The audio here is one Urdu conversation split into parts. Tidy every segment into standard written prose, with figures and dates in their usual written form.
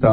ta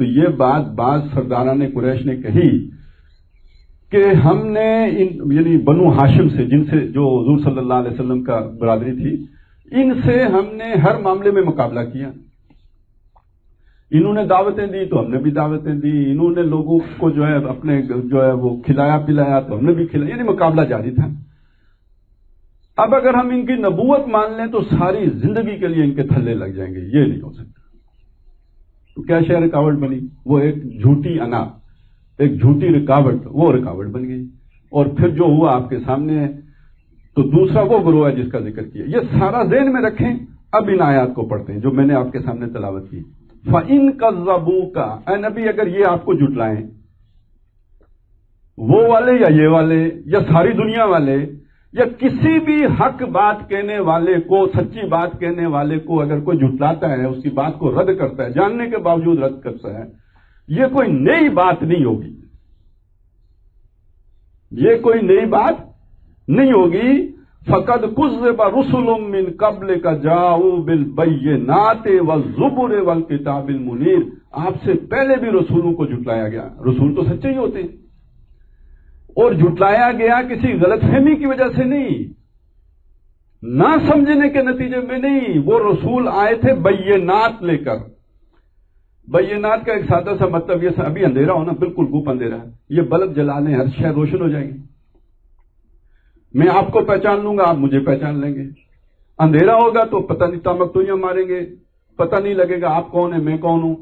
تو یہ بات بعض سرداران قریش نے کہی کہ ہم نے یعنی بنو ہاشم سے، جن سے جو حضور صلی اللہ علیہ وسلم کا برادری تھی، ان سے ہم نے ہر معاملے میں مقابلہ کیا. انہوں نے دعوتیں دی تو ہم نے بھی دعوتیں دی، انہوں نے لوگوں کو جو ہے اپنے جو ہے وہ کھلایا پلایا تو ہم نے بھی کھلایا، یعنی مقابلہ جاری تھا. اب اگر ہم ان کی نبوت مان لیں تو ساری زندگی کے لیے ان کے تھلے لگ جائیں گے، یہ نہیں ہو سکتا. تو کیا شے رکاوٹ بنی؟ وہ ایک جھوٹی انا، ایک جھوٹی رکاوٹ، وہ رکاوٹ بن گئی. اور پھر جو ہوا آپ کے سامنے ہے. تو دوسرا وہ گروہ ہے جس کا ذکر کیا. یہ سارا ذہن میں رکھیں. اب ان آیات کو پڑھتے ہیں جو میں نے آپ کے سامنے تلاوت کی. فَإِن كَذَّبُوكَ، اے نبی اگر یہ آپ کو جھٹلائیں، وہ والے یا یہ والے یا ساری دنیا والے یا کسی بھی حق بات کہنے والے کو، سچی بات کہنے والے کو اگر کوئی جھٹلاتا ہے، اس کی بات کو رد کرتا ہے، جاننے کے باوجود رد کرتا ہے، یہ کوئی نئی بات نہیں ہوگی. یہ کوئی نئی بات نہیں ہوگی. فَقَدْ كُذِّبَ رُسُلٌ مِّن قَبْلِكَ جَاءُوا بِالْبَيِّنَاتِ وَالزُّبُرِ وَالْكِتَابِ الْمُنِيرِ. آپ سے پہلے بھی رسولوں کو جھٹلایا گیا. رسول تو سچے ہی ہوتے ہیں، اور جھٹلایا گیا کسی غلط فہمی کی وجہ سے نہیں، نہ سمجھنے کے نتیجے میں نہیں. وہ رسول آئے تھے بینات لے کر. بینات کا ایک سادہ سا مطلب یہ، ابھی اندھیرا ہونا، بالکل گوپ اندھیرا ہے، یہ بلب جلا لیں، ہر شے روشن ہو جائے گی. میں آپ کو پہچان لوں گا، آپ مجھے پہچان لیں گے. اندھیرا ہوگا تو پتہ نہیں تامک تو یہ ماریں گے، پتہ نہیں لگے گا آپ کون ہیں میں کون ہوں.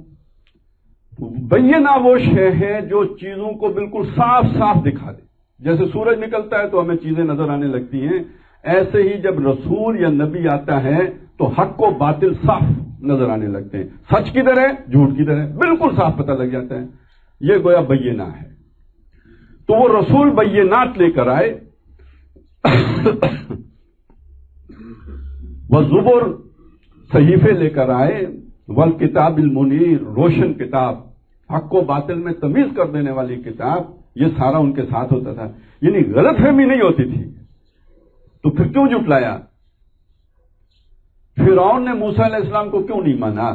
بینہ وہ شے ہے جو چیزوں کو بالکل صاف صاف دکھا دے. جیسے سورج نکلتا ہے تو ہمیں چیزیں نظر آنے لگتی ہیں، ایسے ہی جب رسول یا نبی آتا ہے تو حق و باطل صاف نظر آنے لگتے ہیں. سچ کدھر ہے، جھوٹ کدھر ہے، بالکل صاف پتہ لگ جاتا ہے. یہ گویا بینہ ہے. تو وہ رسول بینات لے کر آئے. والزبر صحیفے لے کر آئے. والکتاب المنیر روشن کتاب، حق و باطل میں تمیز کر دینے والی کتاب. یہ سارا ان کے ساتھ ہوتا تھا، یعنی غلط فہمی نہیں ہوتی تھی. تو پھر کیوں جھٹلایا؟ فرعون نے موسیٰ علیہ السلام کو کیوں نہیں مانا؟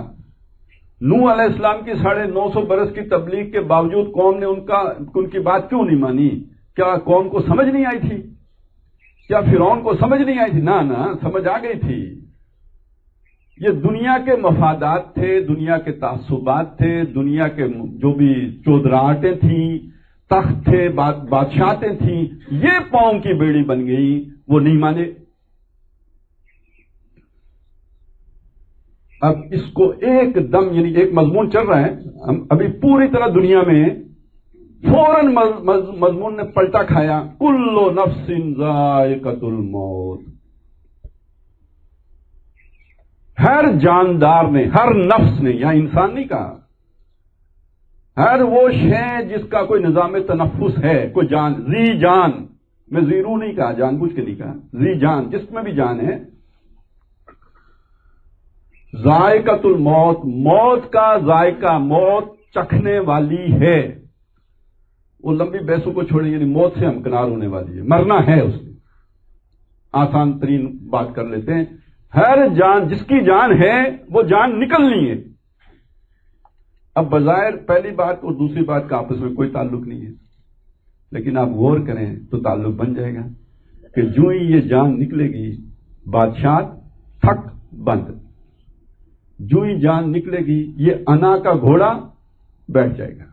نوح علیہ السلام کی 950 برس کی تبلیغ کے باوجود قوم نے ان کی بات کیوں نہیں مانی؟ کیا قوم کو سمجھ نہیں آئی تھی؟ کیا فرعون کو سمجھ نہیں آئی تھی؟ نہ سمجھ آ گئی تھی. یہ دنیا کے مفادات تھے، دنیا کے تعصبات تھے، دنیا کے جو بھی چودراہٹیں تھیں، تخت تھے، بادشاہتیں تھیں، یہ قوم کی بیڑی بن گئی. وہ نہیں مانے. اب اس کو ایک دم، یعنی ایک مضمون چل رہا ہے، ہم ابھی پوری طرح دنیا میں فوراً مضمون نے پلٹا کھایا. کل نفس ذائقۃ الموت. ہر جاندار نے، ہر نفس نے، یہاں انسان نہیں کہا، ہر وہ شے جس کا کوئی نظام تنفس ہے، کوئی جان، ذی جان، میں زیرو نہیں کہا، جان بوجھ کے نہیں کہا، ذی جان، جس میں بھی جان ہے. ذائقۃ الموت، موت کا ذائقہ، موت چکھنے والی ہے. وہ لمبی بحثوں کو چھوڑیں، یعنی موت سے ہمکنار ہونے والی ہے، مرنا ہے اس نے. آسان ترین بات کر لیتے ہیں. ہر جان، جس کی جان ہے وہ جان نکلنی ہے. اب بظاہر پہلی بات اور دوسری بات کا آپس میں کوئی تعلق نہیں ہے، لیکن آپ غور کریں تو تعلق بن جائے گا کہ جو ہی یہ جان نکلے گی، بادشاہ تھک بند. جو ہی جان نکلے گی، یہ انا کا گھوڑا بیٹھ جائے گا.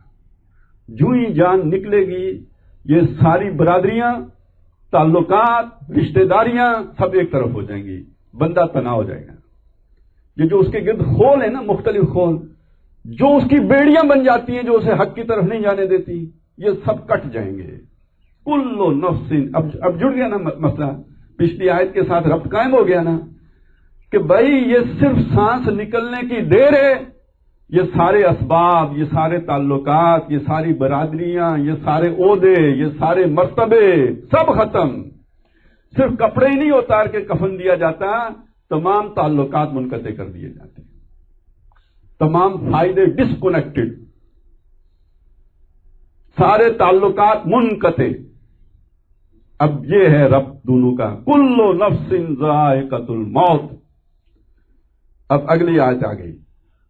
جو ہی جان نکلے گی، یہ ساری برادریاں، تعلقات، رشتہ داریاں سب ایک طرف ہو جائیں گی. بندہ تنہا ہو جائے گا. یہ جو اس کے گرد خول ہے نا، مختلف خول، جو اس کی بیڑیاں بن جاتی ہیں، جو اسے حق کی طرف نہیں جانے دیتی، یہ سب کٹ جائیں گے. کل نفس، اب جڑ گیا نا مسئلہ، پچھلی آیت کے ساتھ ربط قائم ہو گیا نا کہ بھائی یہ صرف سانس نکلنے کی دیر ہے. یہ سارے اسباب، یہ سارے تعلقات، یہ ساری برادریاں، یہ سارے عہدے، یہ سارے مرتبے سب ختم. صرف کپڑے ہی نہیں اتار کے کفن دیا جاتا، تمام تعلقات منقطع کر دیے جاتے ہیں، تمام فائدے ڈسکنیکٹڈ، سارے تعلقات منقطع. اب یہ ہے رب دونوں کا. کل نفس ذائقۃ الموت. اب اگلی آیت آ گئی.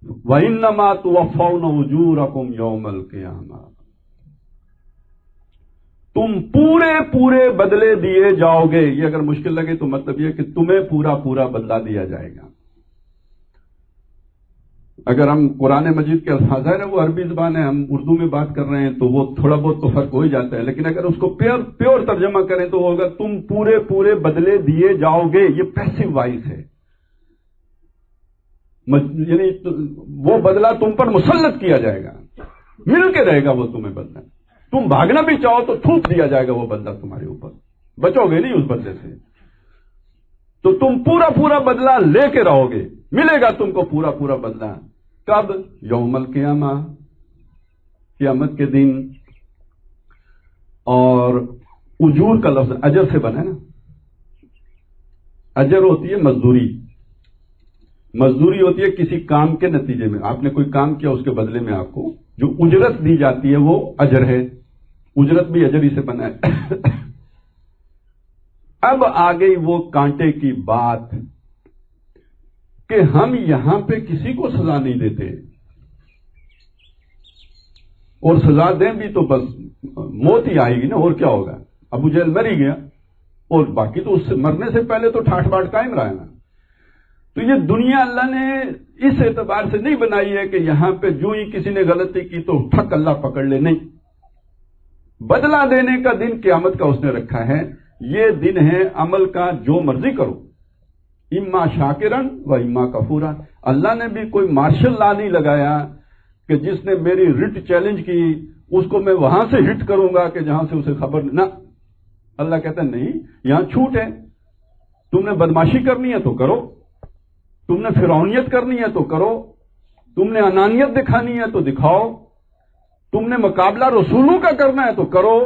وَإِنَّمَا تُوَفَّوْنَ أُجُورَكُمْ يَوْمَ الْقِيَامَةِ، تم پورے پورے بدلے دیے جاؤ گے. یہ اگر مشکل لگے تو مطلب یہ کہ تمہیں پورا پورا بدلہ دیا جائے گا. اگر ہم قرآن مجید کے الفاظ ہیں نا وہ عربی زبان ہے، ہم اردو میں بات کر رہے ہیں تو وہ تھوڑا بہت تو فرق ہو ہی جاتا ہے، لیکن اگر اس کو پیور ترجمہ کریں تو وہ ہوگا تم پورے پورے بدلے دیے جاؤ گے. یہ پیسو وائس ہے، یعنی وہ بدلہ تم پر مسلط کیا جائے گا، مل کے رہے گا وہ تمہیں بدلہ. تم بھاگنا بھی چاہو تو تھوپ دیا جائے گا وہ بدلہ تمہارے اوپر، بچو گے نہیں اس بدلے سے. تو تم پورا پورا بدلہ لے کے رہو گے، ملے گا تم کو پورا پورا بدلہ. کب؟ یوم القیامہ، قیامت کے دن. اور اجور کا لفظ اجر سے بنا ہے نا. اجر ہوتی ہے مزدوری، مزدوری ہوتی ہے کسی کام کے نتیجے میں. آپ نے کوئی کام کیا، اس کے بدلے میں آپ کو جو اجرت دی جاتی ہے وہ اجر ہے. اجرت بھی اجر ہی سے بنا ہے. اب آ گئی وہ کانٹے کی بات کہ ہم یہاں پہ کسی کو سزا نہیں دیتے، اور سزا دیں بھی تو بس موت ہی آئے گی نا، اور کیا ہوگا. ابو جہل مر ہی گیا، اور باقی تو اس سے مرنے سے پہلے تو ٹھاٹ باٹ قائم رہا ہے نا. تو یہ دنیا اللہ نے اس اعتبار سے نہیں بنائی ہے کہ یہاں پہ جو ہی کسی نے غلطی کی تو ٹھک اللہ پکڑ لے. نہیں، بدلہ دینے کا دن قیامت کا اس نے رکھا ہے. یہ دن ہے عمل کا، جو مرضی کرو، اما شاکرن و اما کفورا. اللہ نے بھی کوئی مارشل لا نہیں لگایا کہ جس نے میری رٹ چیلنج کی اس کو میں وہاں سے ہٹ کروں گا کہ جہاں سے اسے خبر نہ. اللہ کہتا ہے نہیں، یہاں چھوٹ ہے. تم نے بدماشی کرنی ہے تو کرو، تم نے فرعونیت کرنی ہے تو کرو، تم نے انانیت دکھانی ہے تو دکھاؤ، تم نے مقابلہ رسولوں کا کرنا ہے تو کرو،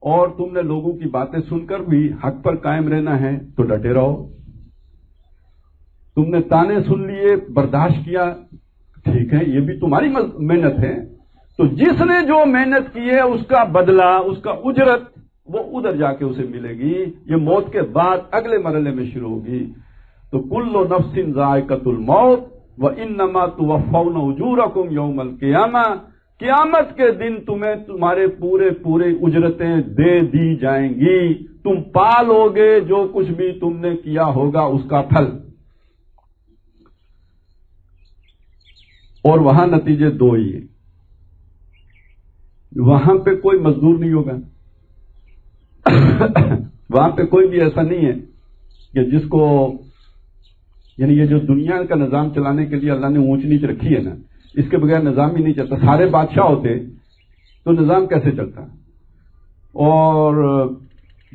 اور تم نے لوگوں کی باتیں سن کر بھی حق پر قائم رہنا ہے تو ڈٹے رہو. تم نے تانے سن لیے، برداشت کیا، ٹھیک ہے، یہ بھی تمہاری محنت ہے. تو جس نے جو محنت کی ہے اس کا بدلہ، اس کا اجرت وہ ادھر جا کے اسے ملے گی. یہ موت کے بعد اگلے مرحلے میں شروع ہوگی. تو کل نفس ذائقۃ الموت وانما توفون اجورکم یوم القیامہ. قیامت کے دن تمہیں تمہارے پورے پورے اجرتیں دے دی جائیں گی. تم پالو گے جو کچھ بھی تم نے کیا ہوگا اس کا پھل. اور وہاں نتیجے دو ہی ہیں. وہاں پہ کوئی مزدور نہیں ہوگا. وہاں پہ کوئی بھی ایسا نہیں ہے کہ جس کو، یعنی یہ جو دنیا کا نظام چلانے کے لیے اللہ نے اونچ نیچ رکھی ہے نا، اس کے بغیر نظام ہی نہیں چلتا. سارے بادشاہ ہوتے تو نظام کیسے چلتا؟ اور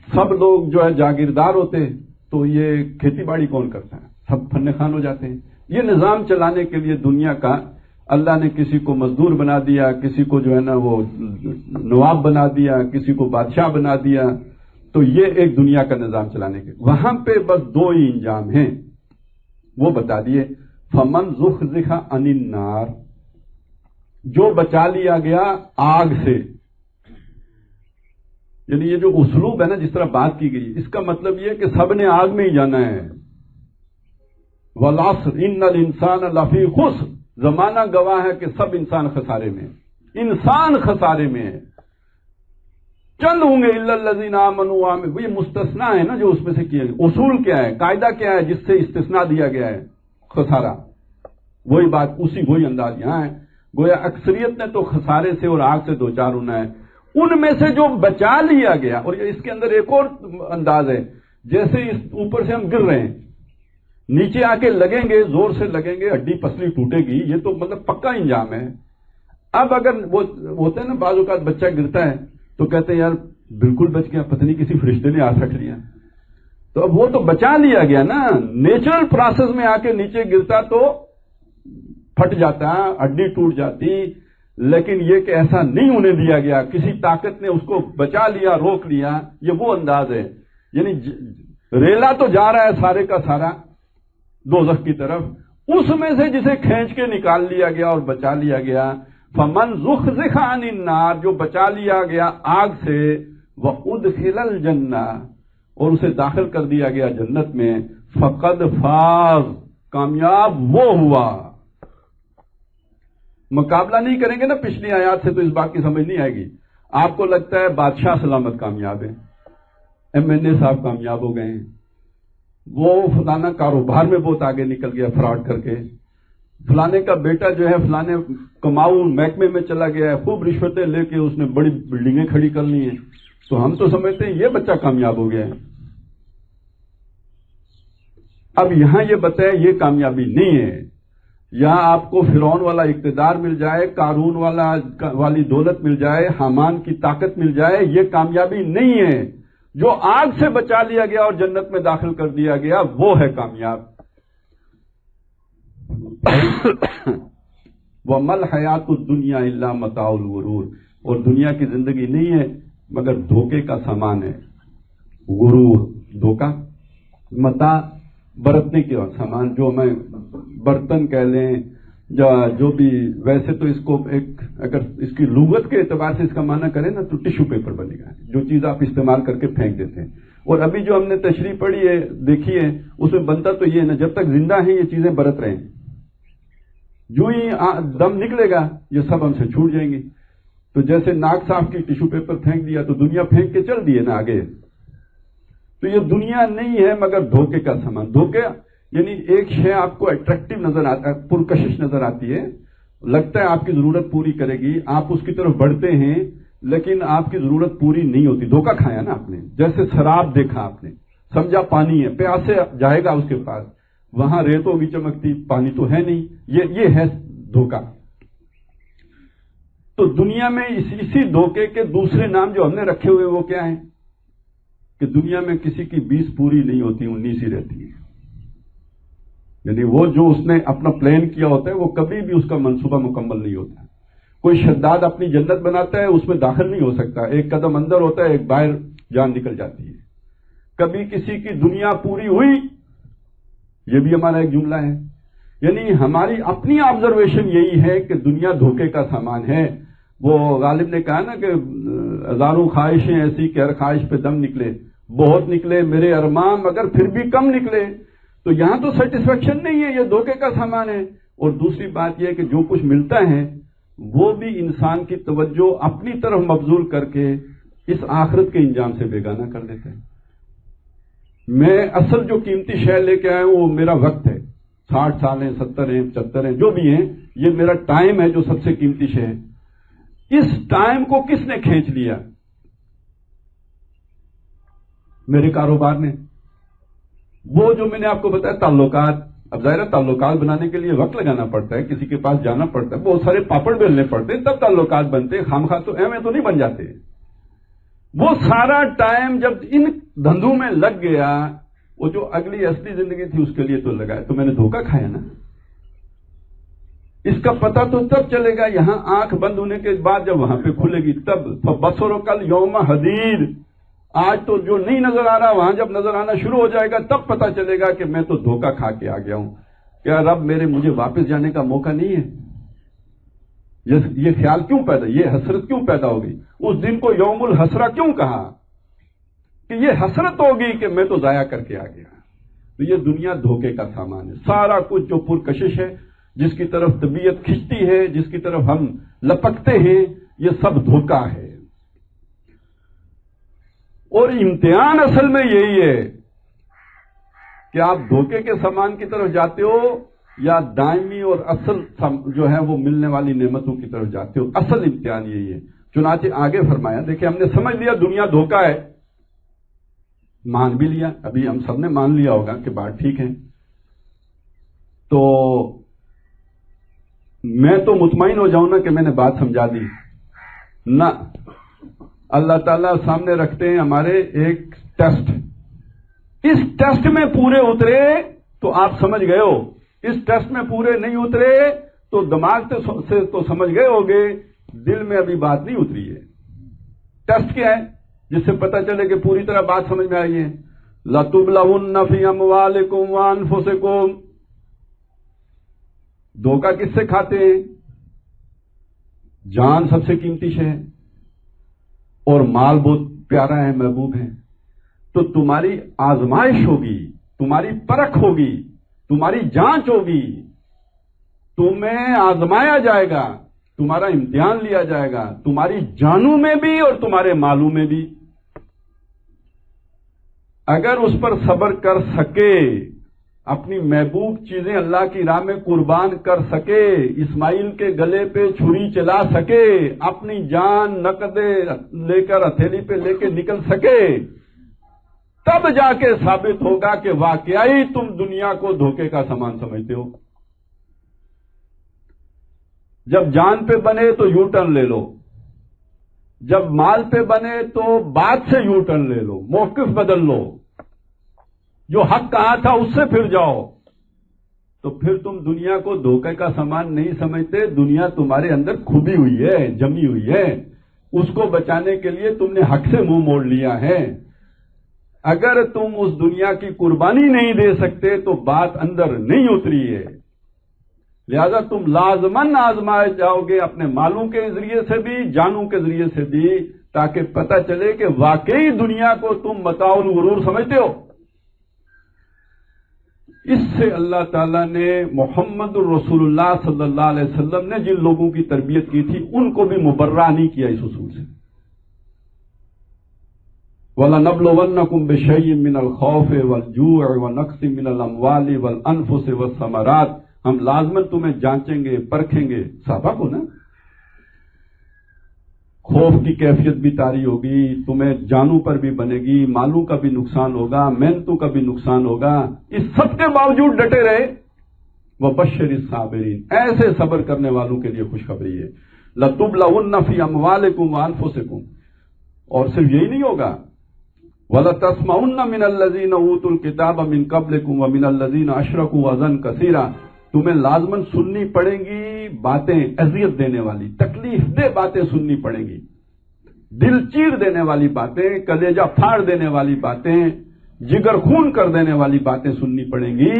سب لوگ جو ہے جاگیردار ہوتے تو یہ کھیتی باڑی کون کرتا ہے؟ سب فن خان ہو جاتے ہیں. یہ نظام چلانے کے لیے دنیا کا اللہ نے کسی کو مزدور بنا دیا، کسی کو جو ہے نا وہ نواب بنا دیا، کسی کو بادشاہ بنا دیا. تو یہ ایک دنیا کا نظام چلانے کے. وہاں پہ بس دو ہی انجام ہیں، وہ بتا دیے. فمن زحزح عن النار، جو بچا لیا گیا آگ سے. یعنی یہ جو اسلوب ہے نا، جس طرح بات کی گئی، اس کا مطلب یہ ہے کہ سب نے آگ میں ہی جانا ہے. والعصر ان الانسان لفی خسر، زمانہ گواہ ہے کہ سب انسان خسارے میں، انسان خسارے میں ہے. چند ہوں گے الا الذین آمنوا وعملوا. یہ مستثنا ہے نا جو اس میں سے کیا گیا. اصول کیا ہے، قاعدہ کیا ہے جس سے استثناء دیا گیا ہے؟ خسارہ. وہی بات، وہی انداز یہاں ہے. گویا اکثریت نے تو خسارے سے اور آگ سے دو چار ہونا ہے. ان میں سے جو بچا لیا گیا، اور اس کے اندر ایک اور انداز ہے، جیسے اس اوپر سے ہم گر رہے ہیں، نیچے آ کے لگیں گے، زور سے لگیں گے، ہڈی پسلی ٹوٹے گی. یہ تو مطلب پکا انجام ہے. اب اگر وہ ہوتا ہے نا بعض اوقات بچہ گرتا ہے تو کہتے ہیں یار بالکل بچ گیا، پتہ نہیں کسی فرشتے نے ہاتھ رکھ لیا. تو اب وہ تو بچا لیا گیا نا. نیچرل پروسیس میں آ کے نیچے گرتا تو پھٹ جاتا، ہڈی ٹوٹ جاتی. لیکن یہ کہ ایسا نہیں ہونے دیا گیا، کسی طاقت نے اس کو بچا لیا، روک لیا. یہ وہ انداز ہے. یعنی ریلا تو جا رہا ہے سارے کا سارا دوزخ کی طرف، اس میں سے جسے کھینچ کے نکال لیا گیا اور بچا لیا گیا. فمن زحزح عن النار، جو بچا لیا گیا آگ سے، وادخل الجنہ، اور اسے داخل کر دیا گیا جنت میں. فقد فاز، کامیاب وہ ہوا. مقابلہ نہیں کریں گے نا پچھلی آیات سے تو اس بات کی سمجھ نہیں آئے گی. آپ کو لگتا ہے بادشاہ سلامت کامیاب ہے, MNA صاحب کامیاب ہو گئے ہیں, وہ فلانا کاروبار میں بہت آگے نکل گیا فراڈ کر کے, فلانے کا بیٹا جو ہے فلانے کماؤ محکمے میں چلا گیا ہے, خوب رشوتیں لے کے اس نے بڑی بلڈنگیں کھڑی کر لی ہیں, تو ہم تو سمجھتے ہیں یہ بچہ کامیاب ہو گیا ہے. اب یہاں یہ بتائیں یہ کامیابی نہیں ہے. یہاں آپ کو فرعون والا اقتدار مل جائے, قارون والی دولت مل جائے, حامان کی طاقت مل جائے, یہ کامیابی نہیں ہے. جو آگ سے بچا لیا گیا اور جنت میں داخل کر دیا گیا وہ ہے کامیاب. وَمَا الْحَيَاةُ الدُّنْيَا إِلَّا مَتَاعُ الْغُرُورِ, اور دنیا کی زندگی نہیں ہے مگر دھوکے کا سامان ہے. غرور دھوکا, متاع برتنے کے سامان, جو میں برتن کہہ لیں جو بھی, ویسے تو اس کو ایک اگر اس کی لغت کے اعتبار سے اس کا معنی کریں نا تو ٹشو پیپر بنے گا, جو چیز آپ استعمال کر کے پھینک دیتے ہیں. اور ابھی جو ہم نے تشریح پڑھی ہے دیکھی ہے اس میں بنتا تو یہ نا جب تک زندہ ہیں یہ چیزیں برت رہے ہیں, جو ہی دم نکلے گا یہ سب ہم سے چھوٹ جائیں گی. تو جیسے ناک صاحب کی ٹشو پیپر پھینک دیا تو دنیا پھینک کے چل دیے نا آگے. تو یہ دنیا نہیں ہے مگر دھوکے کا سامان. دھوکے یعنی ایک شے آپ کو اٹریکٹیو نظر آتا ہے, پرکشش نظر آتی ہے, لگتا ہے آپ کی ضرورت پوری کرے گی, آپ اس کی طرف بڑھتے ہیں لیکن آپ کی ضرورت پوری نہیں ہوتی. دھوکا کھایا نا آپ نے. جیسے شراب دیکھا آپ نے, سمجھا پانی ہے, پیاسے جائے گا اس کے پاس, وہاں ریت ہوگی چمکتی, پانی تو ہے نہیں, یہ ہے دھوکا. تو دنیا میں اسی دھوکے کے دوسرے نام جو ہم نے رکھے ہوئے وہ کیا ہیں کہ دنیا میں کسی کی 20 پوری نہیں ہوتی, 19 ہی رہتی ہے. یعنی وہ جو اس نے اپنا پلان کیا ہوتا ہے وہ کبھی بھی اس کا منصوبہ مکمل نہیں ہوتا. کوئی شداد اپنی جنت بناتا ہے اس میں داخل نہیں ہو سکتا, ایک قدم اندر ہوتا ہے ایک باہر جان نکل جاتی ہے. کبھی کسی کی دنیا پوری ہوئی, یہ بھی ہمارا ایک جملہ ہے. یعنی ہماری اپنی آبزرویشن یہی ہے کہ دنیا دھوکے کا سامان ہے. وہ غالب نے کہا نا کہ ہزاروں خواہشیں ایسی کہ ہر خواہش پہ دم نکلے, بہت نکلے میرے ارمان مگر پھر بھی کم نکلے. تو یہاں تو سیٹسفیکشن نہیں ہے, یہ دھوکے کا سامان ہے. اور دوسری بات یہ کہ جو کچھ ملتا ہے وہ بھی انسان کی توجہ اپنی طرف مبذول کر کے اس آخرت کے انجام سے بیگانہ کر دیتے ہیں. میں اصل جو قیمتی شے لے کے آیا ہوں وہ میرا وقت ہے, 60 سال ہیں, 70 ہیں, 75 ہیں, جو بھی ہیں, یہ میرا ٹائم ہے جو سب سے قیمتی شے ہے. اس ٹائم کو کس نے کھینچ لیا؟ میرے کاروبار نے. وہ جو میں نے آپ کو بتایا تعلقات, اب ظاہر تعلقات بنانے کے لیے وقت لگانا پڑتا ہے, کسی کے پاس جانا پڑتا ہے, بہت سارے پاپڑ بیلنے پڑتے ہیں تب تعلقات بنتے ہیں, خامخواہ تو ایویں تو نہیں بن جاتے. وہ سارا ٹائم جب ان دھندوں میں لگ گیا, وہ جو اگلی اصلی زندگی تھی اس کے لیے تو لگا, تو میں نے دھوکہ کھایا نا. اس کا پتہ تو تب چلے گا یہاں آنکھ بند ہونے کے بعد, جب وہاں پہ کھلے گی تب. بصرو کل یوم حدید, آج تو جو نہیں نظر آ رہا وہاں جب نظر آنا شروع ہو جائے گا تب پتہ چلے گا کہ میں تو دھوکہ کھا کے آ گیا ہوں. کیا رب مجھے واپس جانے کا موقع نہیں ہے؟ یہ خیال کیوں پیدا, یہ حسرت کیوں پیدا ہوگی؟ اس دن کو یوم الحسرہ کیوں کہا کہ یہ حسرت ہوگی کہ میں تو ضائع کر کے آ گیا. تو یہ دنیا دھوکے کا سامان ہے. سارا کچھ جو پرکشش ہے, جس کی طرف طبیعت کھنچتی ہے, جس کی طرف ہم لپکتے ہیں, یہ سب دھوکہ ہے. اور امتحان اصل میں یہی ہے کہ آپ دھوکے کے سامان کی طرف جاتے ہو یا دائمی اور اصل جو ہے وہ ملنے والی نعمتوں کی طرف جاتے ہو. اصل امتحان یہی ہے. چنانچہ آگے فرمایا, دیکھیں ہم نے سمجھ لیا دنیا دھوکہ ہے, مان بھی لیا, ابھی ہم سب نے مان لیا ہوگا کہ بات ٹھیک ہے. تو میں تو مطمئن ہو جاؤں نا کہ میں نے بات سمجھا دی نہ. اللہ تعالیٰ سامنے رکھتے ہیں ہمارے ایک ٹیسٹ, اس ٹیسٹ میں پورے اترے تو آپ سمجھ گئے ہو, اس ٹیسٹ میں پورے نہیں اترے تو دماغ سے تو سمجھ گئے ہوگے, دل میں ابھی بات نہیں اتری ہے. ٹیسٹ کیا ہے جس سے پتہ چلے کہ پوری طرح بات سمجھ میں آئی ہے؟ لَتُبْلَوُنَّ فِي أَمْوَالِكُمْ وَأَنفُسِكُمْ. دھوکہ کس سے کھاتے ہیں؟ جان سب سے قیمتی شے ہے اور مال بہت پیارا ہے, محبوب ہے. تو تمہاری آزمائش ہوگی, تمہاری پرکھ ہوگی تمہاری جانچ ہوگی، تمہیں آزمایا جائے گا، تمہارا امتحان لیا جائے گا، تمہاری جانوں میں بھی اور تمہارے مالوں میں بھی۔ اگر اس پر صبر کر سکے، اپنی محبوب چیزیں اللہ کی راہ میں قربان کر سکے، اسماعیل کے گلے پہ چھری چلا سکے، اپنی جان نقدے لے کر ہتھیلی پہ لے کے نکل سکے، تب جا کے ثابت ہوگا کہ واقعی تم دنیا کو دھوکے کا سامان سمجھتے ہو۔ جب جان پہ بنے تو یو ٹرن لے لو، جب مال پہ بنے تو بات سے یو ٹرن لے لو، موقف بدل لو، جو حق کہا تھا اس سے پھر جاؤ، تو پھر تم دنیا کو دھوکے کا سامان نہیں سمجھتے۔ دنیا تمہارے اندر کھبی ہوئی ہے، جمی ہوئی ہے، اس کو بچانے کے لیے تم نے حق سے منہ موڑ لیا ہے۔ اگر تم اس دنیا کی قربانی نہیں دے سکتے تو بات اندر نہیں اتری ہے، لہذا تم لازماً آزمائے جاؤ گے اپنے مالوں کے ذریعے سے بھی، جانوں کے ذریعے سے بھی، تاکہ پتہ چلے کہ واقعی دنیا کو تم متاع الغرور سمجھتے ہو۔ اس سے اللہ تعالیٰ نے محمد الرسول اللہ صلی اللہ علیہ وسلم نے جن لوگوں کی تربیت کی تھی ان کو بھی مبرہ نہیں کیا اس اصول سے۔ وَلَنَبْلُوَنَّكُمْ بِشَيْءٍ مِّنَ الْخَوْفِ وَالْجُوعِ وَنَقْصٍ مِّنَ الْأَمْوَالِ وَالْأَنفُسِ وَالثَّمَرَاتِ، ہم لازماً تمہیں جانچیں گے، پرکھیں گے۔ صحابہ کو نا خوف کی کیفیت بھی طاری ہوگی، تمہیں جانوں پر بھی بنے گی، مالوں کا بھی نقصان ہوگا، محنتوں کا بھی نقصان ہوگا، اس سب کے باوجود ڈٹے رہے۔ وَبَشِّرِ الصَّابِرِينَ، ایسے صبر کرنے والوں کے لیے خوشخبری ہے۔ لَتُبْلَوُنَّ فِي أَمْوَالِكُمْ وَأَنفُسِكُمْ، اور صرف یہی نہیں ہوگا، وَلَتَسْمَعُنَّ مِنَ الَّذِينَ أُوتُوا الْكِتَابَ مِنْ قَبْلِكُمْ وَمِنَ الَّذِينَ أَشْرَكُوا أَذًى كَثِيرًا، تمہیں لازماً سننی پڑیں گی باتیں اذیت دینے والی، تکلیف دہ باتیں سننی پڑیں گی، دل چیر دینے والی باتیں، کلیجہ پھاڑ دینے والی باتیں، جگر خون کر دینے والی باتیں سننی پڑیں گی،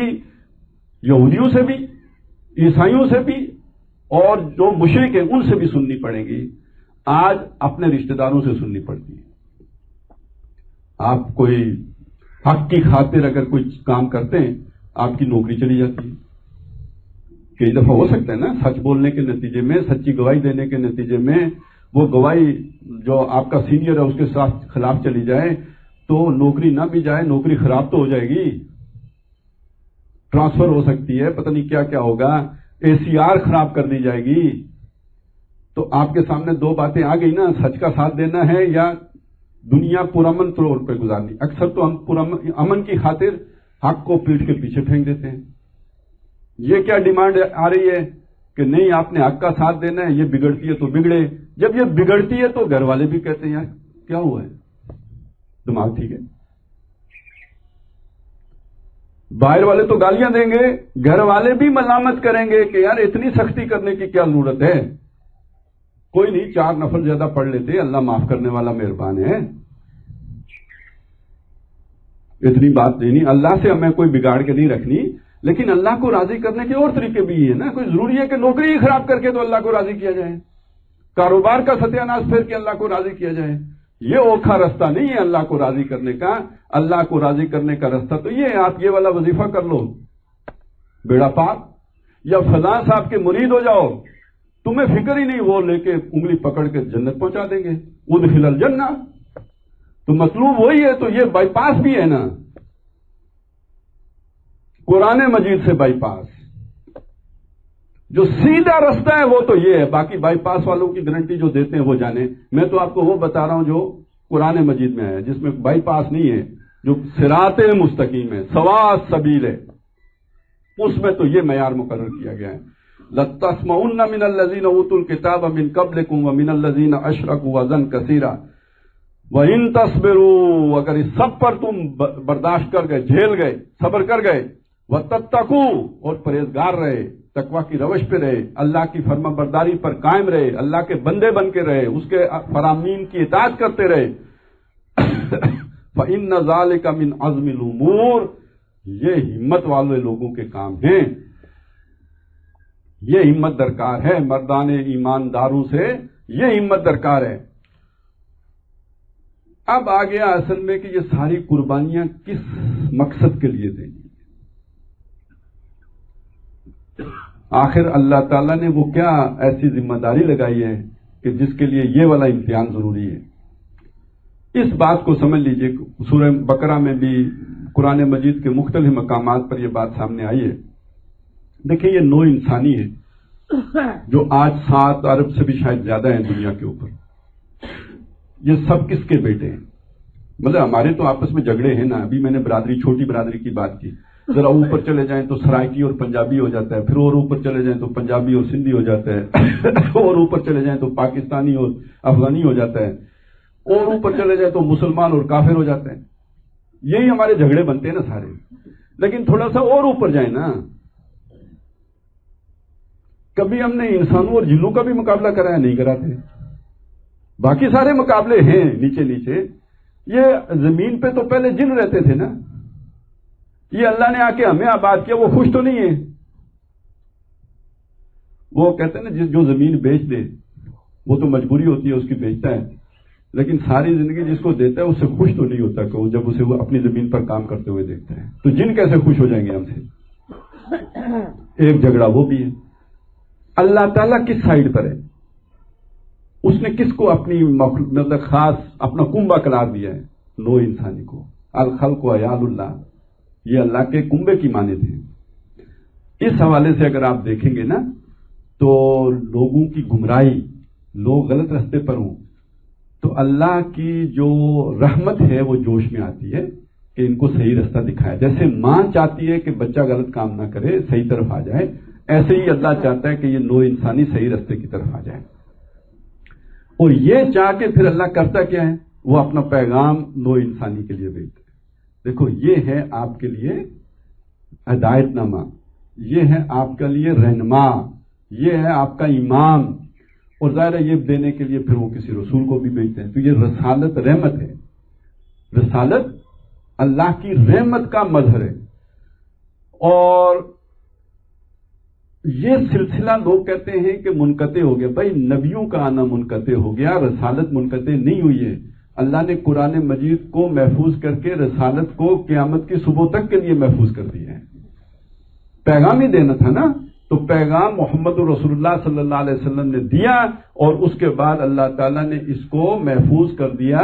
یہودیوں سے بھی، عیسائیوں سے بھی، اور جو مشرک ہیں ان سے بھی سننی پڑیں گی۔ آج اپنے رشتہ داروں سے سننی پڑتی ہے۔ آپ کوئی حق کی خاطر اگر کوئی کام کرتے ہیں، آپ کی نوکری چلی جاتی ہے۔ کئی دفعہ ہو سکتا ہے نا، سچ بولنے کے نتیجے میں، سچی گواہی دینے کے نتیجے میں وہ گواہی جو آپ کا سینئر ہے اس کے ساتھ خلاف چلی جائے تو نوکری نہ بھی جائے، نوکری خراب تو ہو جائے گی، ٹرانسفر ہو سکتی ہے، پتہ نہیں کیا کیا ہوگا، ACR خراب کر دی جائے گی۔ تو آپ کے سامنے دو باتیں آ گئی نا، سچ کا ساتھ دینا ہے یا دنیا پرامن طور پہ گزارنی۔ اکثر تو ہم امن کی خاطر حق کو پیٹھ کے پیچھے پھینک دیتے ہیں۔ یہ کیا ڈیمانڈ آ رہی ہے کہ نہیں آپ نے حق کا ساتھ دینا ہے، یہ بگڑتی ہے تو بگڑے۔ جب یہ بگڑتی ہے تو گھر والے بھی کہتے ہیں یار کیا ہوا ہے، دماغ ٹھیک ہے؟ باہر والے تو گالیاں دیں گے، گھر والے بھی ملامت کریں گے کہ یار اتنی سختی کرنے کی کیا ضرورت ہے، کوئی نہیں 4 نفل زیادہ پڑھ لیتے، اللہ معاف کرنے والا مہربان ہے، اتنی بات نہیں، اللہ سے ہمیں کوئی بگاڑ کے نہیں رکھنی، لیکن اللہ کو راضی کرنے کے اور طریقے بھی ہے نا۔ کوئی ضروری ہے کہ نوکری ہی خراب کر کے تو اللہ کو راضی کیا جائے، کاروبار کا ستیہ ناش پھیر کے اللہ کو راضی کیا جائے؟ یہ اوکھا راستہ نہیں ہے اللہ کو راضی کرنے کا۔ اللہ کو راضی کرنے کا راستہ تو یہ ہے، آپ یہ والا وظیفہ کر لو بیڑا پاک، یا فلاں صاحب کے مرید ہو جاؤ، تمہیں فکر ہی نہیں، وہ لے کے انگلی پکڑ کے جنت پہنچا دیں گے، ادخل الجنہ۔ تو مطلوب وہی ہے، تو یہ بائی پاس بھی ہے نا، قرآن مجید سے بائی پاس۔ جو سیدھا رستہ ہے وہ تو یہ ہے، باقی بائی پاس والوں کی گارنٹی جو دیتے ہیں وہ جانے۔ میں تو آپ کو وہ بتا رہا ہوں جو قرآن مجید میں ہے، جس میں بائی پاس نہیں ہے، جو صراط مستقیم ہے، سواء السبیل ہے، اس میں تو یہ معیار مقرر کیا گیا ہے۔ لَتَسْمَعُنَّ مِنَ الَّذِينَ أُوتُوا الْكِتَابَ مِنْ قَبْلِكُمْ وَمِنَ الَّذِينَ أَشْرَكُوا أَذًى كَثِيرًا وَإِن تَصْبِرُوا، اگر اس سب پر تم برداشت کر گئے، جھیل گئے، صبر کر گئے، وَتَتَّقُوا، اور پرہیزگار رہے، تقویٰ کی روش پہ رہے، اللہ کی فرما برداری پر قائم رہے، اللہ کے بندے بن کے رہے، اس کے فرامین کی اطاعت کرتے رہے، فَإِنَّ ذَلِكَ مِنْ عَزْمِ الْأُمُورِ، یہ ہمت والے لوگوں کے کام ہیں، یہ ہمت درکار ہے، مردان ایمانداروں سے یہ ہمت درکار ہے۔ اب آ گیا اصل میں کہ یہ ساری قربانیاں کس مقصد کے لیے دیں گی۔ آخر اللہ تعالیٰ نے وہ کیا ایسی ذمہ داری لگائی ہے کہ جس کے لیے یہ والا امتحان ضروری ہے. اس بات کو سمجھ لیجئے. سورہ بقرہ میں بھی قرآن مجید کے مختلف مقامات پر یہ بات سامنے آئی ہے. دیکھیں یہ نوع انسانی ہے جو آج 7 ارب سے بھی شاید زیادہ ہیں دنیا کے اوپر. یہ سب کس کے بیٹے ہیں؟ مطلب ہمارے تو آپس میں جھگڑے ہیں نا. ابھی میں نے چھوٹی برادری کی بات کی. ذرا اوپر چلے جائیں تو سرائکی اور پنجابی ہو جاتا ہے, پھر اور اوپر چلے جائیں تو پنجابی اور سندھی ہو جاتا ہے, اور اوپر چلے جائیں تو پاکستانی اور افغانی ہو جاتا ہے, اور اوپر چلے جائیں تو مسلمان اور کافر ہو جاتے ہیں. یہی ہمارے جھگڑے بنتے ہیں نا سارے. لیکن تھوڑا سا اور اوپر جائیں نا. کبھی ہم نے انسانوں اور جنوں کا بھی مقابلہ کرایا؟ نہیں کراتے. باقی سارے مقابلے ہیں نیچے نیچے. یہ زمین پہ تو پہلے جن رہتے تھے نا. یہ اللہ نے آ کے ہمیں آباد کیا, وہ خوش تو نہیں ہے. وہ کہتے ہیں نا جو زمین بیچ دے وہ تو مجبوری ہوتی ہے اس کی, بیچتا ہے, لیکن ساری زندگی جس کو دیتا ہے اس سے خوش تو نہیں ہوتا کہ وہ جب اسے وہ اپنی زمین پر کام کرتے ہوئے دیکھتا ہے. تو جن کیسے خوش ہو جائیں گے ہم سے؟ ایک جھگڑا وہ بھی ہے. اللہ تعالیٰ کس سائڈ پر ہے؟ اس نے کس کو اپنی مطلب خاص اپنا کنبہ قرار دیا ہے؟ نوع انسانی کو. الخلق و عیال اللہ, یہ اللہ کے کنبے کی مانند ہیں. اس حوالے سے اگر آپ دیکھیں گے نا تو لوگوں کی گمراہی, لوگ غلط راستے پر ہوں تو اللہ کی جو رحمت ہے وہ جوش میں آتی ہے کہ ان کو صحیح راستہ دکھایا. جیسے ماں چاہتی ہے کہ بچہ غلط کام نہ کرے, صحیح طرف آ جائے, ایسے ہی اللہ چاہتا ہے کہ یہ نوع انسانی صحیح راستے کی طرف آ جائے. اور یہ چاہ کے پھر اللہ کرتا کیا ہے؟ وہ اپنا پیغام نوع انسانی کے لیے بھیجتا ہے. دیکھو یہ ہے آپ کے لیے ہدایت نامہ, یہ ہے آپ کے لیے رہنما, یہ ہے آپ کا امام. اور ظاہر ہے یہ دینے کے لیے پھر وہ کسی رسول کو بھی بھیجتے ہیں. تو یہ رسالت رحمت ہے. رسالت اللہ کی رحمت کا مظہر ہے. اور یہ سلسلہ لوگ کہتے ہیں کہ منقطع ہو گیا. بھائی نبیوں کا آنا منقطع ہو گیا, رسالت منقطع نہیں ہوئی ہے. اللہ نے قرآن مجید کو محفوظ کر کے رسالت کو قیامت کی صبح تک کے لیے محفوظ کر دیا ہے. پیغام ہی دینا تھا نا, تو پیغام محمد رسول اللہ صلی اللہ علیہ وسلم نے دیا, اور اس کے بعد اللہ تعالیٰ نے اس کو محفوظ کر دیا.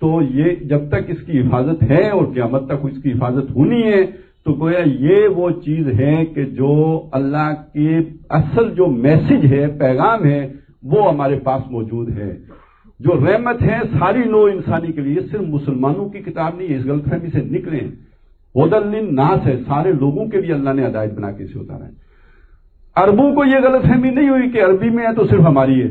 تو یہ جب تک اس کی حفاظت ہے اور قیامت تک اس کی حفاظت ہونی ہے, تو گویا یہ وہ چیز ہے کہ جو اللہ کے اصل جو میسج ہے, پیغام ہے, وہ ہمارے پاس موجود ہے. جو رحمت ہے ساری نوع انسانی کے لیے, صرف مسلمانوں کی کتاب نہیں ہے, اس غلط فہمی سے نکلیں. ہدی للناس ہے, سارے لوگوں کے لیے اللہ نے ہدایت بنا کے اسے اتارا ہے. عربوں کو یہ غلط فہمی نہیں ہوئی کہ عربی میں ہے تو صرف ہماری ہے.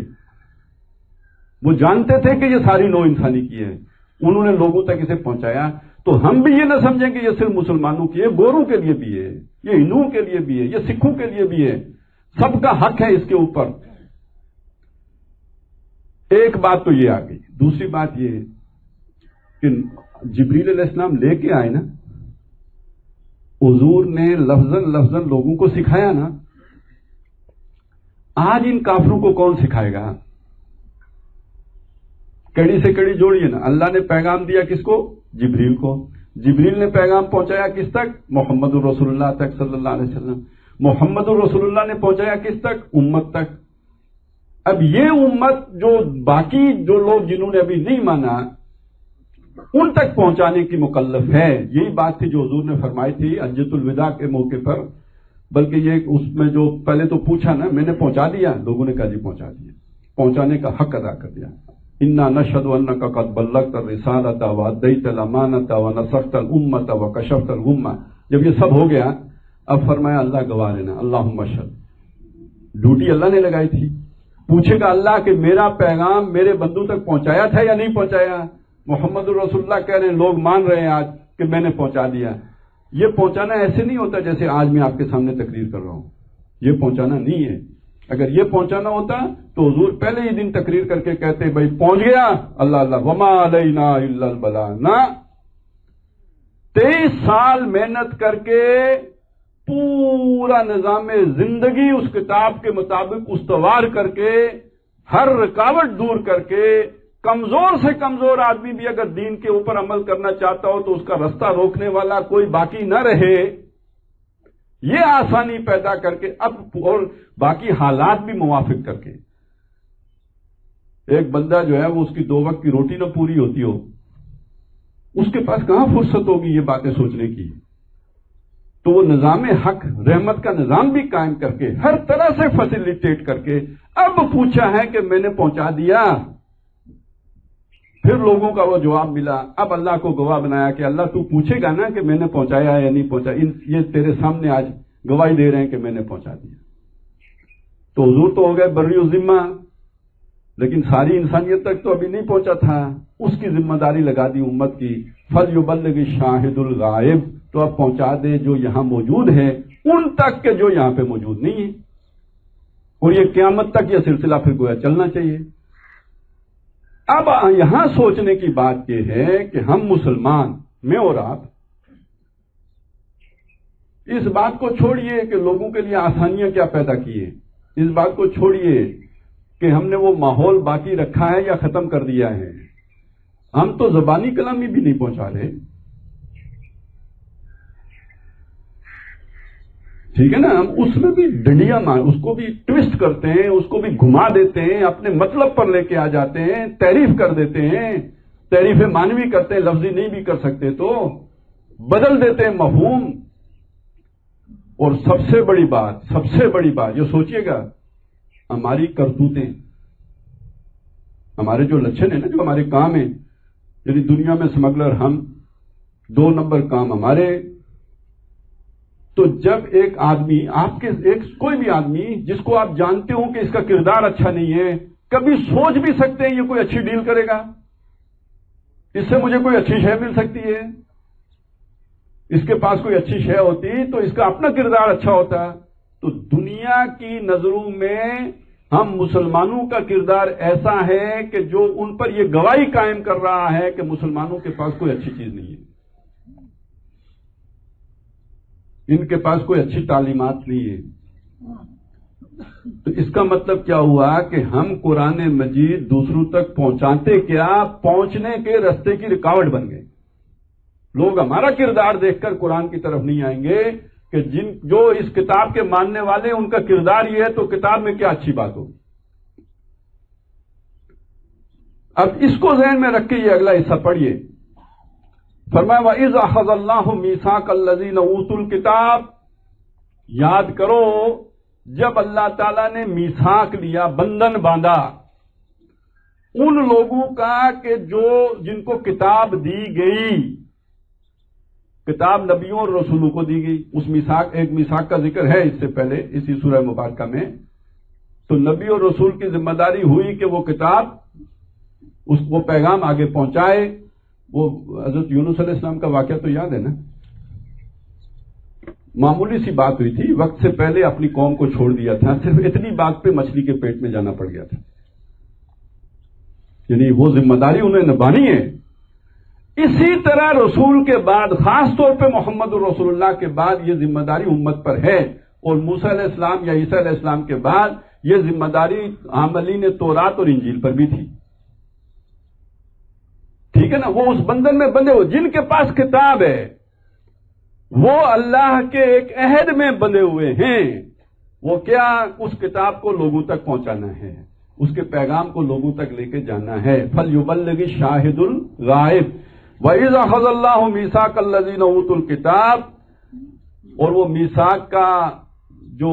وہ جانتے تھے کہ یہ ساری نوع انسانی کی ہے, انہوں نے لوگوں تک اسے پہنچایا. تو ہم بھی یہ نہ سمجھیں کہ یہ صرف مسلمانوں کی ہے, گوروں کے لیے بھی ہے, یہ ہندوؤں کے لیے بھی ہے, یہ سکھوں کے لیے بھی ہے. سب کا حق ہے اس کے اوپر. ایک بات تو یہ آ گئی. دوسری بات یہ کہ جبریل علیہ السلام لے کے آئے نا, حضور نے لفظاً لوگوں کو سکھایا نا. آج ان کافروں کو کون سکھائے گا؟ کڑی سے کڑی جوڑیے نا. اللہ نے پیغام دیا کس کو؟ جبریل کو. جبریل نے پیغام پہنچایا کس تک؟ محمد الرسول اللہ تک صلی اللہ علیہ وسلم. محمد الرسول اللہ نے پہنچایا کس تک؟ امت تک. اب یہ امت جو باقی جو لوگ جنہوں نے ابھی نہیں مانا ان تک پہنچانے کی مکلف ہے. یہی بات تھی جو حضور نے فرمائی تھی حجۃ الوداع کے موقع پر. بلکہ یہ اس میں جو پہلے تو پوچھا نا, میں نے پہنچا دیا. لوگوں نے کہا جی پہنچا دیا, پہنچانے کا حق ادا کر دیا. انا نشهد انک قد بلغت الرسالۃ وادیت الامانۃ ونصحت الامۃ وکشفت الغمۃ. جب یہ سب ہو گیا اب فرمایا اللہ گواہ رہنا, اللہم اشہد. ڈیوٹی اللہ نے لگائی تھی. پوچھے گا اللہ کہ میرا پیغام میرے بندوں تک پہنچایا تھا یا نہیں پہنچایا؟ محمد الرسول اللہ کہہ رہے ہیں, لوگ مان رہے ہیں آج کہ میں نے پہنچا دیا. یہ پہنچانا ایسے نہیں ہوتا جیسے آج میں آپ کے سامنے تقریر کر رہا ہوں. یہ پہنچانا نہیں ہے. اگر یہ پہنچانا ہوتا تو حضور پہلے ہی دن تقریر کر کے کہتے بھائی پہنچ گیا, اللہ اللہ وما علینا الا البلاغ. نہ 23 سال محنت کر کے پورا نظام زندگی اس کتاب کے مطابق استوار کر کے, ہر رکاوٹ دور کر کے, کمزور سے کمزور آدمی بھی اگر دین کے اوپر عمل کرنا چاہتا ہو تو اس کا راستہ روکنے والا کوئی باقی نہ رہے. یہ آسانی پیدا کر کے اب اور باقی حالات بھی موافق کر کے. ایک بندہ جو ہے وہ اس کی 2 وقت کی روٹی نہ پوری ہوتی ہو، اس کے پاس کہاں فرصت ہوگی یہ باتیں سوچنے کی؟ تو وہ نظام حق رحمت کا نظام بھی قائم کر کے ہر طرح سے فیسیلیٹیٹ کر کے اب پوچھا ہے کہ میں نے پہنچا دیا. پھر لوگوں کا وہ جواب ملا. اب اللہ کو گواہ بنایا کہ اللہ تو پوچھے گا نا کہ میں نے پہنچایا یا نہیں پہنچایا. یہ تیرے سامنے آج گواہی دے رہے ہیں کہ میں نے پہنچا دیا. تو حضور تو ہو گئے بری الذمہ، لیکن ساری انسانیت تک تو ابھی نہیں پہنچا تھا. اس کی ذمہ داری لگا دی امت کی. فَلْيُبَلِّغِ الشَّاهِدُ الْغَائِبُ، تو اب پہنچا دے جو یہاں موجود ہے ان تک کے جو یہاں پہ موجود نہیں ہے. اور یہ قیامت تک یہ سلسلہ پھر گویا چلنا چاہیے. اب یہاں سوچنے کی بات یہ ہے کہ ہم مسلمان، میں اور آپ، اس بات کو چھوڑیے کہ لوگوں کے لیے آسانیاں کیا پیدا کیے، اس بات کو چھوڑیے کہ ہم نے وہ ماحول باقی رکھا ہے یا ختم کر دیا ہے. ہم تو زبانی کلامی بھی نہیں پہنچا رہے. ٹھیک ہے نا، ہم اس میں بھی ڈنڈیاں اس کو بھی ٹوسٹ کرتے ہیں، اس کو بھی گھما دیتے ہیں، اپنے مطلب پر لے کے آ جاتے ہیں، تعریف کر دیتے ہیں، تعریف معنوی کرتے ہیں، لفظی نہیں بھی کر سکتے تو بدل دیتے ہیں مفہوم. اور سب سے بڑی بات یہ سوچئے گا، ہماری کرتوتیں، ہمارے جو لچھن ہیں نا، جو ہمارے کام ہیں، یعنی دنیا میں سمگلر ہم، 2 نمبر کام ہمارے. تو جب ایک آدمی آپ کے کوئی بھی آدمی جس کو آپ جانتے ہو کہ اس کا کردار اچھا نہیں ہے، کبھی سوچ بھی سکتے ہیں یہ کوئی اچھی ڈیل کرے گا، اس سے مجھے کوئی اچھی شے مل سکتی ہے، اس کے پاس کوئی اچھی شے ہوتی تو اس کا اپنا کردار اچھا ہوتا. تو دنیا کی نظروں میں ہم مسلمانوں کا کردار ایسا ہے کہ جو ان پر یہ گواہی قائم کر رہا ہے کہ مسلمانوں کے پاس کوئی اچھی چیز نہیں ہے، ان کے پاس کوئی اچھی تعلیمات نہیں ہے. تو اس کا مطلب کیا ہوا کہ ہم قرآن مجید دوسروں تک پہنچاتے کیا، پہنچنے کے رستے کی رکاوٹ بن گئے. لوگ ہمارا کردار دیکھ کر قرآن کی طرف نہیں آئیں گے کہ جو اس کتاب کے ماننے والے ان کا کردار یہ ہے تو کتاب میں کیا اچھی بات ہوگی. اب اس کو ذہن میں رکھ کے یہ اگلا حصہ پڑھیے. فرمایا وَإِذْ أَخَذَ اللَّهُ مِيثَاقَ الَّذِينَ أُوتُوا الْكِتَابَ، یاد کرو جب اللہ تعالیٰ نے میثاق لیا، بندھن باندھا ان لوگوں کا کہ جن کو کتاب دی گئی، کتاب نبیوں اور رسولوں کو دی گئی. اس ایک میثاق کا ذکر ہے اس سے پہلے اسی سورہ مبارکہ میں. تو نبی اور رسول کی ذمہ داری ہوئی کہ وہ کتاب وہ پیغام آگے پہنچائے. وہ حضرت یونس علیہ السلام کا واقعہ تو یاد ہے نا، معمولی سی بات ہوئی تھی، وقت سے پہلے اپنی قوم کو چھوڑ دیا تھا، صرف اتنی بات پہ مچھلی کے پیٹ میں جانا پڑ گیا تھا. یعنی وہ ذمہ داری انہیں نبھانی ہے. اسی طرح رسول کے بعد، خاص طور پہ محمد رسول اللہ کے بعد یہ ذمہ داری امت پر ہے. اور موسیٰ علیہ السلام یا عیسیٰ علیہ السلام کے بعد یہ ذمہ داری حاملین تورات اور انجیل پر بھی تھی. ٹھیک ہے نا، وہ اس بندھن میں بندھے ہوئے. جن کے پاس کتاب ہے وہ اللہ کے ایک عہد میں بندھے ہوئے ہیں. وہ کیا؟ اس کتاب کو لوگوں تک پہنچانا ہے، اس کے پیغام کو لوگوں تک لے کے جانا ہے. فَلْيُبَلِّغِ الشَّاهِدُ الْغَائِبُ وَإِذْ أَخَذَ اللَّهُ مِيثَاقَ الَّذِينَ أُوتُوا الْكِتَابَ. اور وہ میثاق کا جو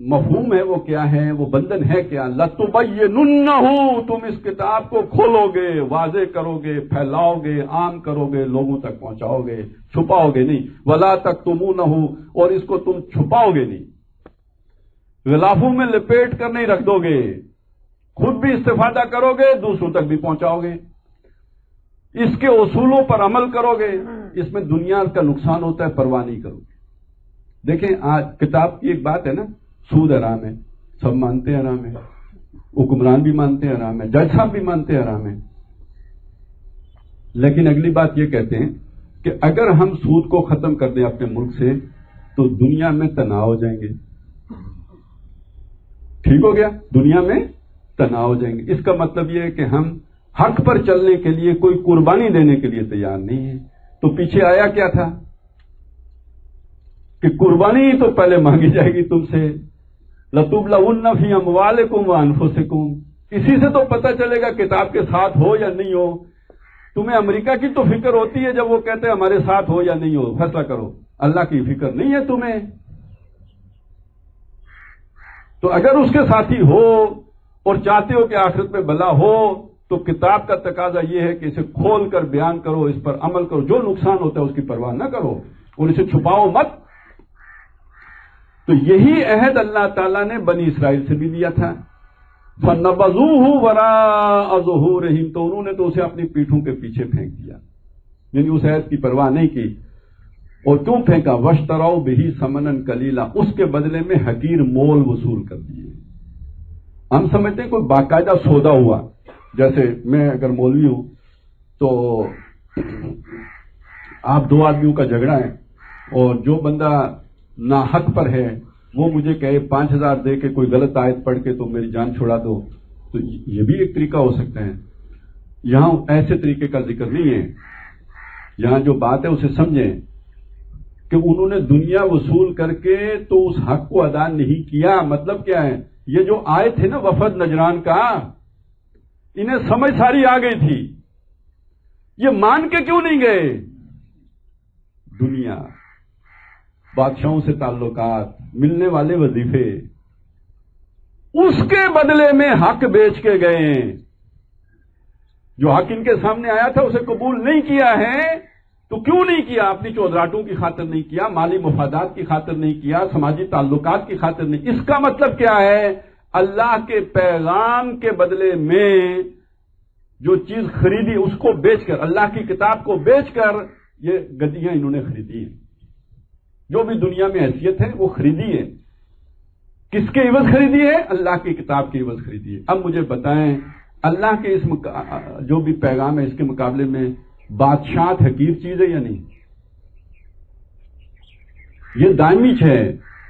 مفہوم ہے وہ کیا ہے، وہ بندھن ہے کیا؟ لَتُبَيِّنُنَّهُ، تم اس کتاب کو کھولو گے، واضح کرو گے، پھیلاؤ گے، عام کرو گے، لوگوں تک پہنچاؤ گے، چھپاؤ گے نہیں. وَلَا تَكْتُمُونَهُ، اور اس کو تم چھپاؤ گے نہیں، غلافوں میں لپیٹ کر نہیں رکھ دو گے، خود بھی استفادہ کرو گے، دوسروں تک بھی پہنچاؤ گے، اس کے اصولوں پر عمل کرو گے. اس میں دنیا کا نقصان ہوتا ہے، پرواہ نہیں کرو گے. دیکھیں آج کتاب کی ایک بات ہے نا، سود حرام ہے، سب مانتے ہیں حرام ہے، حکمران بھی مانتے ہیں حرام ہے، جج صاحب بھی مانتے ہیں حرام ہے. لیکن اگلی بات یہ کہتے ہیں کہ اگر ہم سود کو ختم کر دیں اپنے ملک سے تو دنیا میں تناؤ ہو جائیں گے. ٹھیک ہو گیا، دنیا میں تناؤ ہو جائیں گے. اس کا مطلب یہ ہے کہ ہم حق پر چلنے کے لیے کوئی قربانی دینے کے لیے تیار نہیں ہے. تو پیچھے آیا کیا تھا؟ کہ قربانی تو پہلے مانگی جائے گی تم سے. لَتُبْلَوُنَّ فِي أَمْوَالِكُمْ وَأَنفُسِكُمْ. اسی سے تو پتہ چلے گا کتاب کے ساتھ ہو یا نہیں ہو. تمہیں امریکہ کی تو فکر ہوتی ہے جب وہ کہتے ہیں ہمارے ساتھ ہو یا نہیں ہو, فیصلہ کرو. اللہ کی فکر نہیں ہے تمہیں. تو اگر اس کے ساتھی ہو اور چاہتے ہو کہ آخرت میں بھلا ہو تو کتاب کا تقاضا یہ ہے کہ اسے کھول کر بیان کرو, اس پر عمل کرو, جو نقصان ہوتا ہے اس کی پرواہ نہ کرو اور اسے چھپاؤ مت. تو یہی عہد اللہ تعالیٰ نے بنی اسرائیل سے بھی لیا تھا. فَنَبَذُوهُ وَرَاءَ ظُهُورِهِمْ. تو انہوں نے تو اسے اپنی پیٹھوں کے پیچھے پھینک دیا, یعنی اس عہد کی پرواہ نہیں کی. اور کیوں پھینکا؟ وَاشْتَرَوْا بِهِ ثَمَنًا قَلِيلًا. اس کے بدلے میں حقیر مول وصول کر دیے. ہم سمجھتے ہیں کوئی باقاعدہ سودا ہوا, جیسے میں اگر مولوی ہوں تو آپ دو آدمیوں کا جھگڑا ہے اور جو بندہ ناحق پر ہے وہ مجھے کہے 5,000 دے کے کوئی غلط آیت پڑھ کے تو میری جان چھڑا دو, تو یہ بھی ایک طریقہ ہو سکتا ہے. یہاں ایسے طریقے کا ذکر نہیں ہے. یہاں جو بات ہے اسے سمجھیں کہ انہوں نے دنیا وصول کر کے تو اس حق کو ادا نہیں کیا. مطلب کیا ہے؟ یہ جو آئے تھے نا وفد نجران کا, انہیں سمجھ ساری آ گئی تھی, یہ مان کے کیوں نہیں گئے؟ دنیا, بادشاہوں سے تعلقات, ملنے والے وظیفے, اس کے بدلے میں حق بیچ کے گئے. جو حق ان کے سامنے آیا تھا اسے قبول نہیں کیا ہے. تو کیوں نہیں کیا؟ اپنی چودراہٹوں کی خاطر نہیں کیا, مالی مفادات کی خاطر نہیں کیا, سماجی تعلقات کی خاطر نہیں. اس کا مطلب کیا ہے؟ اللہ کے پیغام کے بدلے میں جو چیز خریدی اس کو بیچ کر, اللہ کی کتاب کو بیچ کر یہ گدیاں انہوں نے خریدی ہیں. جو بھی دنیا میں حیثیت ہے وہ خریدی ہے. کس کے عوض خریدی ہے؟ اللہ کی کتاب کے عوض خریدی ہے. اب مجھے بتائیں اللہ کے اس جو بھی پیغام ہے اس کے مقابلے میں بادشاہت حقیر چیز ہے یا نہیں؟ یہ دائمی ہے,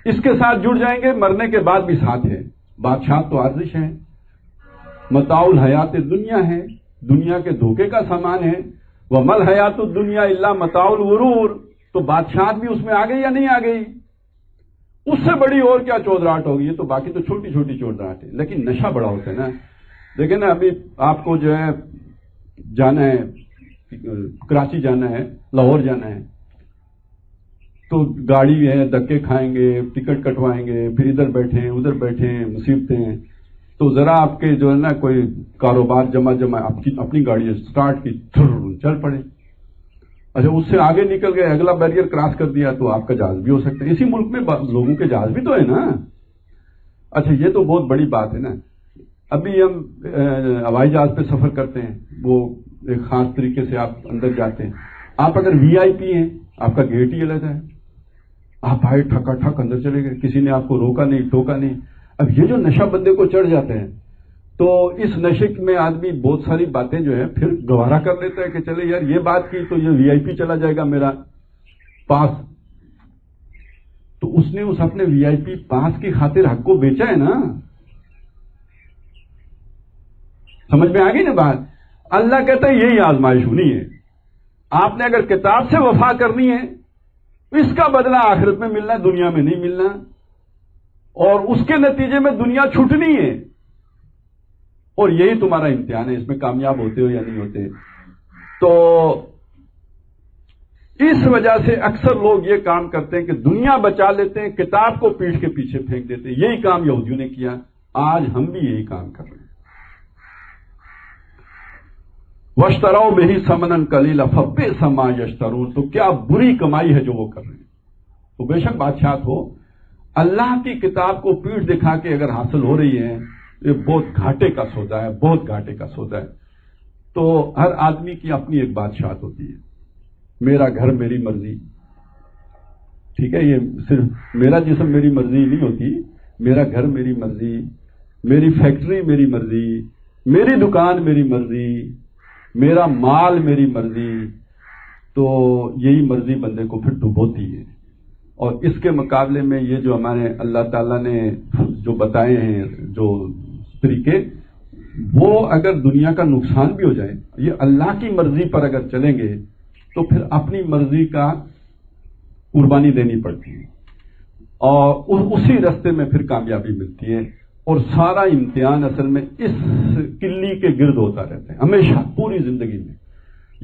اس کے ساتھ جڑ جائیں گے مرنے کے بعد بھی ساتھ ہے. بادشاہت تو آرزش ہے, متاع الحیات دنیا ہے, دنیا کے دھوکے کا سامان ہے. وَمَا الْحَيَاةُ الدُّنْيَا إِلَّا مَتَاعُ الْغُرُورِ. تو بادشاہت بھی اس میں آ گئی یا نہیں آ گئی؟ اس سے بڑی اور کیا چودراہٹ ہوگی؟ یہ تو باقی تو چھوٹی چھوٹی چودراہٹ ہے, لیکن نشہ بڑا ہوتا ہے نا. دیکھیں نا, ابھی آپ کو جو ہے جانا ہے, کراچی جانا ہے, لاہور جانا ہے, تو گاڑی ہے, دھکے کھائیں گے, ٹکٹ کٹوائیں گے, پھر ادھر بیٹھیں ادھر بیٹھیں, مصیبتیں. تو ذرا آپ کے جو ہے نا کوئی کاروبار جمع آپ کی اپنی گاڑی اسٹارٹ کی, چل پڑے. اچھا اس سے آگے نکل گئے, اگلا بیریئر کراس کر دیا تو آپ کا جہاز بھی ہو سکتا ہے. اسی ملک میں لوگوں کے جہاز بھی تو ہے نا. اچھا یہ تو بہت بڑی بات ہے نا. ابھی ہم ہوائی جہاز پہ سفر کرتے ہیں, وہ ایک خاص طریقے سے آپ اندر جاتے ہیں. آپ اگر وی آئی پی ہیں آپ کا گیٹ ہی الگ ہے, آپ بھائی ٹھکا ٹھک اندر چلے گئے, کسی نے آپ کو روکا نہیں ٹوکا نہیں. اب یہ جو نشہ بندے کو چڑھ جاتے ہیں تو اس نشے میں آدمی بہت ساری باتیں جو ہے پھر گوارا کر لیتا ہے کہ چلے یار یہ بات کی تو یہ وی آئی پی چلا جائے گا میرا پاس. تو اس نے اس اپنے وی آئی پی پاس کی خاطر حق کو بیچا ہے نا. سمجھ میں آ گئی نا بات؟ اللہ کہتا ہے یہی آزمائش ہونی ہے. آپ نے اگر کتاب سے وفا کرنی ہے اس کا بدلہ آخرت میں ملنا ہے, دنیا میں نہیں ملنا. اور اس کے نتیجے میں دنیا چھوٹنی ہے, اور یہی تمہارا امتحان ہے, اس میں کامیاب ہوتے ہو یا نہیں ہوتے. تو اس وجہ سے اکثر لوگ یہ کام کرتے ہیں کہ دنیا بچا لیتے ہیں, کتاب کو پیٹھ کے پیچھے پھینک دیتے ہیں. یہی کام یہودیوں نے کیا, آج ہم بھی یہی کام کر رہے ہیں. وَاشْتَرَوْا بِهِ ثَمَنًا قَلِيلًا فَبِئْسَ مَا يَشْتَرُونَ. تو کیا بری کمائی ہے جو وہ کر رہے ہیں. تو بے شک بادشاہت ہو, اللہ کی کتاب کو پیٹھ دکھا کے اگر حاصل ہو رہی ہے یہ بہت گھاٹے کا سودا ہے, بہت گھاٹے کا سودا ہے. تو ہر آدمی کی اپنی ایک بادشاہت ہوتی ہے. میرا گھر میری مرضی, ٹھیک ہے, یہ صرف میرا جسم میری مرضی نہیں ہوتی. میرا گھر میری مرضی, میری فیکٹری میری مرضی, میری دکان میری مرضی, میرا مال میری مرضی. تو یہی مرضی بندے کو پھر ڈبوتی ہے. اور اس کے مقابلے میں یہ جو ہمارے اللہ تعالیٰ نے جو بتائے ہیں جو طریقے, وہ اگر دنیا کا نقصان بھی ہو جائے, یہ اللہ کی مرضی پر اگر چلیں گے تو پھر اپنی مرضی کا قربانی دینی پڑتی ہے. اور اسی راستے میں پھر کامیابی ملتی ہے. اور سارا امتحان اصل میں اس کلی کے گرد ہوتا رہتا ہے ہمیشہ پوری زندگی میں،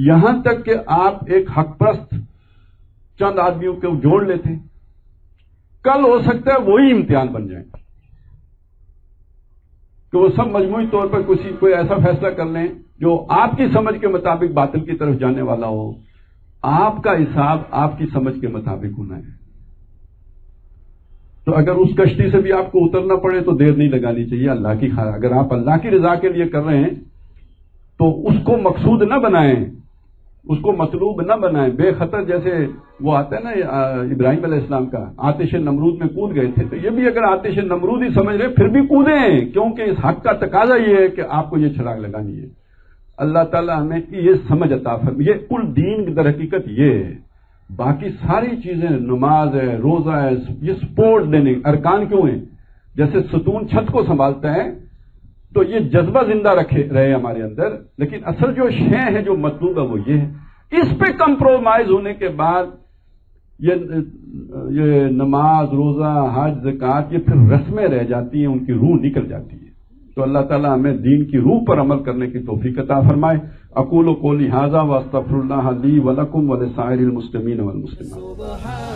یہاں تک کہ آپ ایک حق پرست چند آدمیوں کو جوڑ لیتے ہیں، کل ہو سکتا ہے وہی امتحان بن جائیں کہ وہ سب مجموعی طور پر کوئی ایسا فیصلہ کر لیں جو آپ کی سمجھ کے مطابق باطل کی طرف جانے والا ہو. آپ کا حساب آپ کی سمجھ کے مطابق ہونا ہے. تو اگر اس کشتی سے بھی آپ کو اترنا پڑے تو دیر نہیں لگانی چاہیے اللہ کی خواہش. اگر آپ اللہ کی رضا کے لیے کر رہے ہیں تو اس کو مقصود نہ بنائیں، اس کو مطلوب نہ بنائیں. بے خطر جیسے وہ آتا ہے نا ابراہیم علیہ السلام کا، آتش نمرود میں کود گئے تھے، تو یہ بھی اگر آتش نمرود ہی سمجھ رہے پھر بھی کودیں، کیونکہ اس حق کا تقاضا یہ ہے کہ آپ کو یہ چھلانگ لگانی ہے. اللہ تعالیٰ ہمیں یہ سمجھ عطا فرمائے. یہ کل دین کی در حقیقت یہ ہے. باقی ساری چیزیں، نماز ہے، روزہ ہے، یہ سپورٹ دینے ارکان کیوں ہیں؟ جیسے ستون چھت کو سنبھالتا ہے تو یہ جذبہ زندہ رہے ہمارے اندر، لیکن اصل جو شے ہے جو مطلوب ہے وہ یہ ہے. اس پہ کمپرومائز ہونے کے بعد یہ نماز، روزہ، حج، زکوٰۃ یہ پھر رسمیں رہ جاتی ہیں، ان کی روح نکل جاتی ہے. تو اللہ تعالیٰ ہمیں دین کی روح پر عمل کرنے کی توفیق عطا فرمائے. اقول قولی ھذا واستغفر اللہ لی ولکم ولسائر المسلمین والمسلمات.